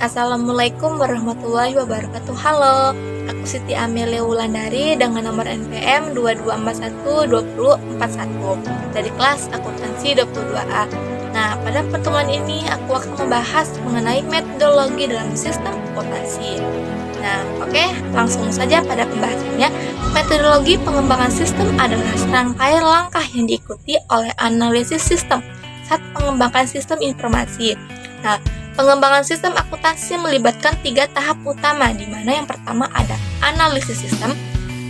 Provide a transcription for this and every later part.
Assalamualaikum warahmatullahi wabarakatuh. Halo, aku Siti Amelia Wulandari dengan nomor NPM 22412041 dari kelas akuntansi 22A. Nah, pada pertemuan ini aku akan membahas mengenai metodologi dalam sistem akuntansi. Nah, oke, langsung saja pada pembahasannya. Metodologi pengembangan sistem adalah serangkaian langkah yang diikuti oleh analisis sistem saat mengembangkan sistem informasi. Nah, pengembangan sistem akuntansi melibatkan 3 tahap utama, di mana yang pertama ada analisis sistem,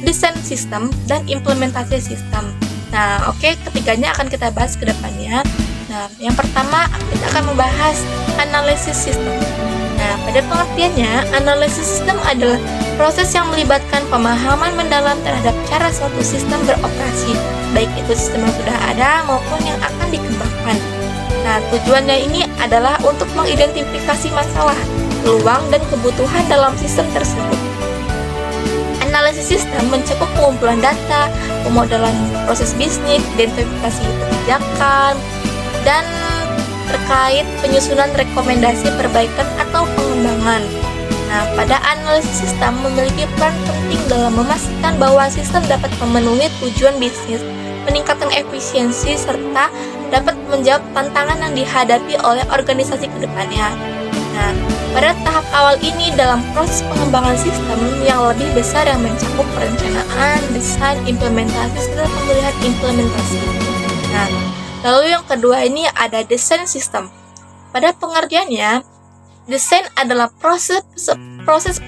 desain sistem, dan implementasi sistem. Nah, oke, ketiganya akan kita bahas ke depannya. Nah, yang pertama kita akan membahas analisis sistem. Nah, pada pengertiannya, analisis sistem adalah proses yang melibatkan pemahaman mendalam terhadap cara suatu sistem beroperasi, baik itu sistem yang sudah ada maupun yang akan dikembangkan. Nah, tujuannya ini adalah untuk mengidentifikasi masalah, peluang, dan kebutuhan dalam sistem tersebut. Analisis sistem mencakup pengumpulan data, pemodelan proses bisnis, identifikasi kebijakan, dan terkait penyusunan rekomendasi perbaikan atau pengembangan. Nah, pada analisis sistem memiliki peran penting dalam memastikan bahwa sistem dapat memenuhi tujuan bisnis, meningkatkan efisiensi, serta dapat menjawab tantangan yang dihadapi oleh organisasi ke depannya. Nah, pada tahap awal ini dalam proses pengembangan sistem yang lebih besar yang mencakup perencanaan, desain, implementasi, serta pemilihan implementasi. Nah, lalu yang kedua ini ada desain sistem. Pada pengertiannya, desain adalah proses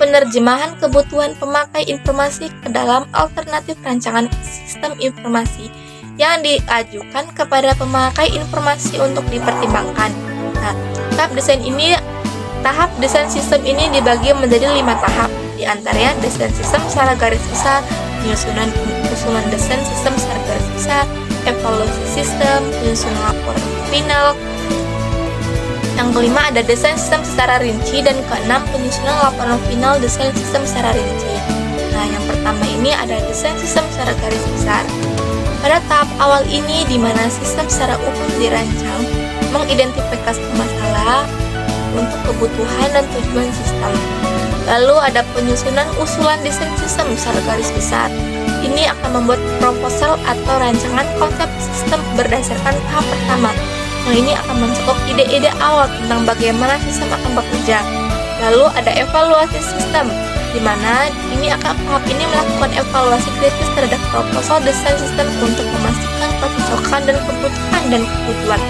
penerjemahan kebutuhan pemakai informasi ke dalam alternatif rancangan sistem informasi yang diajukan kepada pemakai informasi untuk dipertimbangkan. Nah, tahap desain sistem ini dibagi menjadi 5 tahap. Di antaranya desain sistem secara garis besar, usulan desain sistem secara garis besar, evaluasi sistem, penyusunan laporan final. Yang kelima ada desain sistem secara rinci, dan keenam penyusunan laporan final desain sistem secara rinci. Nah, yang pertama ini ada desain sistem secara garis besar. Pada tahap awal ini, di mana sistem secara umum dirancang, mengidentifikasi masalah untuk kebutuhan dan tujuan sistem. Lalu ada penyusunan usulan desain sistem secara garis besar. Ini akan membuat proposal atau rancangan konsep sistem berdasarkan tahap pertama. Nah, ini akan mencakup ide-ide awal tentang bagaimana sistem akan bekerja. Lalu ada evaluasi sistem, di mana tahap ini melakukan evaluasi kritis terhadap proposal desain sistem untuk memastikan kecocokan dan kebutuhan.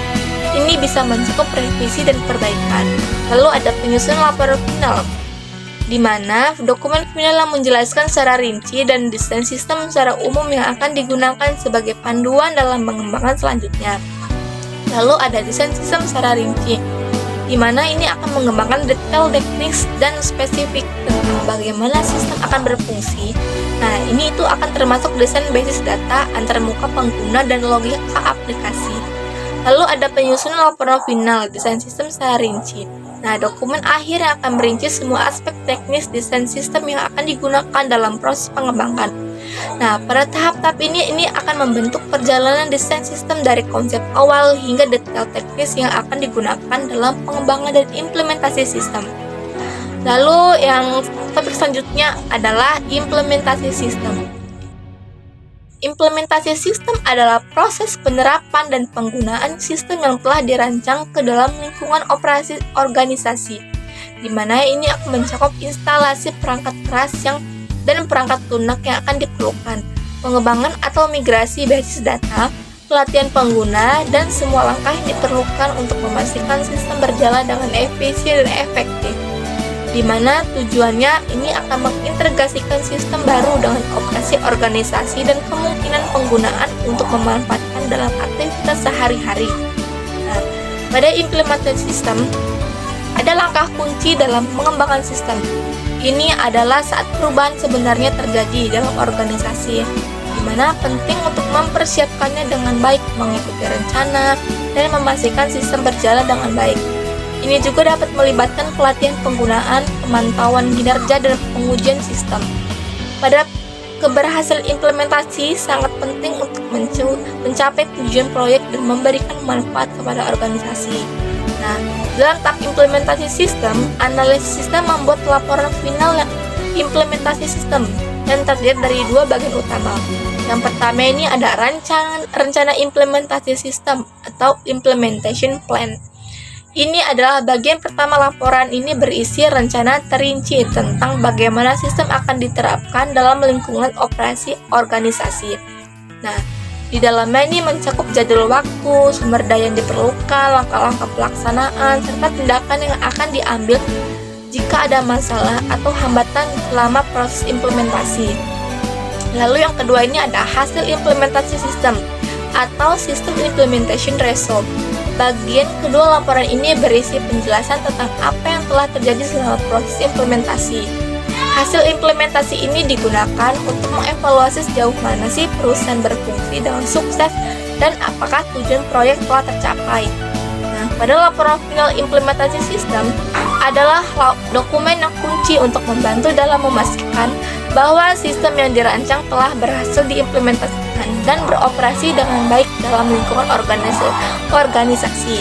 Ini bisa mencakup revisi dan perbaikan. Lalu ada penyusunan laporan final, di mana dokumen final yang menjelaskan secara rinci dan desain sistem secara umum yang akan digunakan sebagai panduan dalam pengembangan selanjutnya. Lalu ada desain sistem secara rinci, di mana ini akan mengembangkan detail teknis dan spesifik tentang bagaimana sistem akan berfungsi. Nah, ini itu akan termasuk desain basis data, antarmuka pengguna, dan logika aplikasi. Lalu ada penyusunan laporan final, desain sistem secara rinci. Nah, dokumen akhir yang akan merinci semua aspek teknis desain sistem yang akan digunakan dalam proses pengembangan. Nah, pada tahap-tahap ini akan membentuk perjalanan desain sistem dari konsep awal hingga detail teknis yang akan digunakan dalam pengembangan dan implementasi sistem. Lalu yang topik selanjutnya adalah implementasi sistem. Implementasi sistem adalah proses penerapan dan penggunaan sistem yang telah dirancang ke dalam lingkungan operasi organisasi, di mana ini akan mencakup instalasi perangkat keras dan perangkat lunak yang akan diperlukan, pengembangan atau migrasi basis data, pelatihan pengguna, dan semua langkah yang diperlukan untuk memastikan sistem berjalan dengan efisien dan efektif, di mana tujuannya ini akan mengintegrasikan sistem baru dengan operasi organisasi dan kemungkinan penggunaan untuk memanfaatkan dalam aktivitas sehari-hari. Nah, pada implementasi sistem, ada langkah kunci dalam pengembangan sistem. Ini adalah saat perubahan sebenarnya terjadi dalam organisasi, di mana penting untuk mempersiapkannya dengan baik, mengikuti rencana, dan memastikan sistem berjalan dengan baik. Ini juga dapat melibatkan pelatihan penggunaan, pemantauan kinerja, dan pengujian sistem. Pada keberhasilan implementasi sangat penting untuk mencapai tujuan proyek dan memberikan manfaat kepada organisasi. Nah, Dalam tahap implementasi sistem, analisis sistem membuat laporan final yang implementasi sistem yang terdiri dari dua bagian utama. Yang pertama ini ada rencana implementasi sistem atau implementation plan. Ini adalah bagian pertama. Laporan ini berisi rencana terinci tentang bagaimana sistem akan diterapkan dalam lingkungan operasi organisasi. Nah, di dalamnya ini mencakup jadwal waktu, sumber daya yang diperlukan, langkah-langkah pelaksanaan, serta tindakan yang akan diambil jika ada masalah atau hambatan selama proses implementasi. Lalu yang kedua ini ada hasil implementasi sistem atau System Implementation Result. Bagian kedua laporan ini berisi penjelasan tentang apa yang telah terjadi selama proses implementasi. Hasil implementasi ini digunakan untuk mengevaluasi sejauh mana sih perusahaan berfungsi dengan sukses dan apakah tujuan proyek telah tercapai. Nah, pada laporan final implementasi sistem adalah dokumen yang kunci untuk membantu dalam memastikan bahwa sistem yang dirancang telah berhasil diimplementasikan dan beroperasi dengan baik dalam lingkungan organisasi.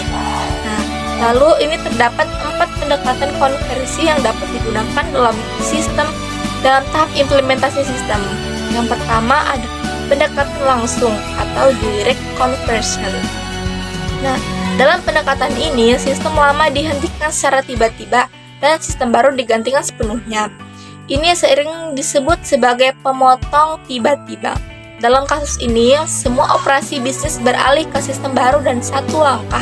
Nah, lalu ini terdapat 4 pendekatan konversi yang dapat digunakan dalam tahap implementasi sistem. Yang pertama ada pendekatan langsung atau direct conversion. Nah, dalam pendekatan ini, sistem lama dihentikan secara tiba-tiba dan sistem baru digantikan sepenuhnya. Ini sering disebut sebagai pemotong tiba-tiba. Dalam kasus ini, semua operasi bisnis beralih ke sistem baru dan satu langkah.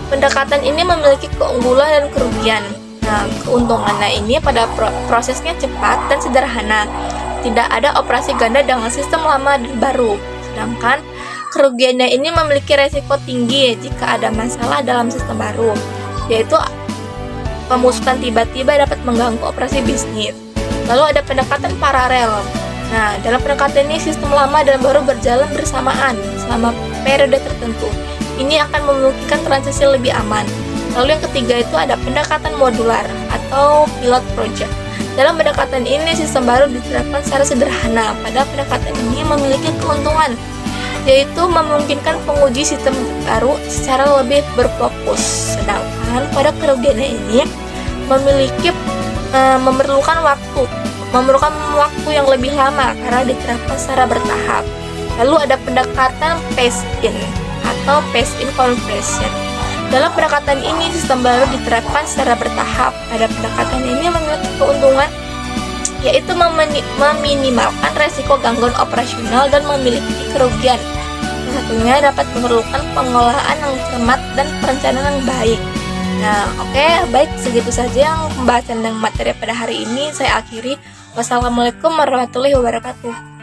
Pendekatan ini memiliki keunggulan dan kerugian. Nah, keuntungannya ini pada prosesnya cepat dan sederhana. Tidak ada operasi ganda dengan sistem lama dan baru. Sedangkan kerugiannya ini memiliki resiko tinggi jika ada masalah dalam sistem baru, yaitu pemusuhan tiba-tiba dapat mengganggu operasi bisnis. Lalu ada pendekatan paralel. Nah, dalam pendekatan ini sistem lama dan baru berjalan bersamaan selama periode tertentu. Ini akan memungkinkan transisi lebih aman. Lalu yang ketiga itu ada pendekatan modular atau pilot project. Dalam pendekatan ini sistem baru diterapkan secara sederhana. Pada pendekatan ini memiliki keuntungan, yaitu memungkinkan penguji sistem baru secara lebih berfokus. Sedangkan pada kerugiannya ini memerlukan waktu yang lebih lama karena diterapkan secara bertahap. Lalu ada pendekatan phase-in atau phase-in conversion. Dalam pendekatan ini sistem baru diterapkan secara bertahap. Pada pendekatan ini memiliki keuntungan, yaitu meminimalkan resiko gangguan operasional dan memiliki kerugian. Satunya dapat memerlukan pengolahan yang cermat dan perencanaan yang baik. Nah, oke, baik, segitu saja yang pembahasan dan materi pada hari ini saya akhiri. Wassalamualaikum warahmatullahi wabarakatuh.